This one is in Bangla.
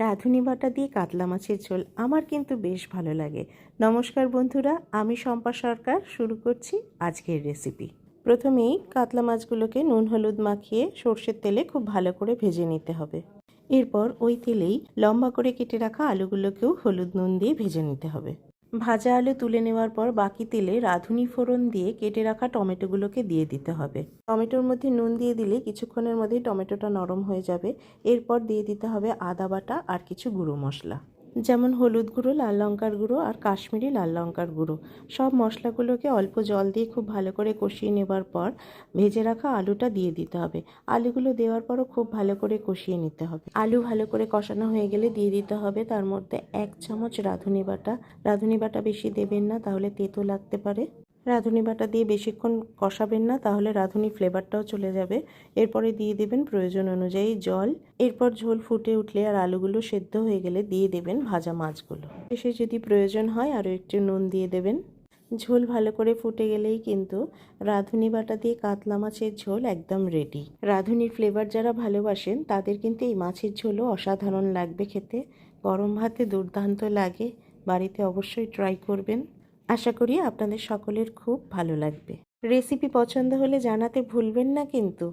রাঁধুনি বাটা দিয়ে কাতলা মাছের ঝোল আমার কিন্তু বেশ ভালো লাগে। নমস্কার বন্ধুরা, আমি শম্পা সরকার শুরু করছি আজকের রেসিপি। প্রথমেই কাতলা মাছগুলোকে নুন হলুদ মাখিয়ে সর্ষের তেলে খুব ভালো করে ভেজে নিতে হবে। এরপর ওই তেলেই লম্বা করে কেটে রাখা আলুগুলোকেও হলুদ নুন দিয়ে ভেজে নিতে হবে। ভাজা আলু তুলে নেওয়ার পর বাকি তেলে রাঁধুনি ফোড়ন দিয়ে কেটে রাখা টমেটোগুলোকে দিয়ে দিতে হবে। টমেটোর মধ্যে নুন দিয়ে দিলে কিছুক্ষণের মধ্যেই টমেটোটা নরম হয়ে যাবে। এরপর দিয়ে দিতে হবে আদা বাটা আর কিছু গুঁড়ো মশলা, যেমন হলুদ গুঁড়ো, লাল লঙ্কার গুঁড়ো আর কাশ্মীরি লাল লঙ্কার গুঁড়ো। সব মশলাগুলোকে অল্প জল দিয়ে খুব ভালো করে কষিয়ে নেবার পর ভেজে রাখা আলুটা দিয়ে দিতে হবে। আলুগুলো দেওয়ার পরও খুব ভালো করে কষিয়ে নিতে হবে। আলু ভালো করে কষানো হয়ে গেলে দিয়ে দিতে হবে তার মধ্যে 1 চামচ রাঁধুনি বাটা। রাঁধুনি বাটা বেশি দেবেন না, তাহলে তেতো লাগতে পারে। রাঁধুনি বাটা দিয়ে বেশিক্ষণ কষাবেন না, তাহলে রাঁধুনি ফ্লেভারটাও চলে যাবে। এরপরে দিয়ে দেবেন প্রয়োজন অনুযায়ী জল। এরপর ঝোল ফুটে উঠলে আর আলুগুলো সেদ্ধ হয়ে গেলে দিয়ে দেবেন ভাজা মাছগুলো। শেষে যদি প্রয়োজন হয় আরও একটু নুন দিয়ে দেবেন। ঝোল ভালো করে ফুটে গেলেই কিন্তু রাঁধুনি বাটা দিয়ে কাতলা মাছের ঝোল একদম রেডি। রাঁধুনির ফ্লেভার যারা ভালোবাসেন তাদের কিন্তু এই মাছের ঝোলও অসাধারণ লাগবে খেতে। গরম ভাতে দুর্দান্ত লাগে। বাড়িতে অবশ্যই ট্রাই করবেন। আশা করি আপনাদের সকলের খুব ভালো লাগবে। রেসিপি পছন্দ হলে জানাতে ভুলবেন না কিন্তু।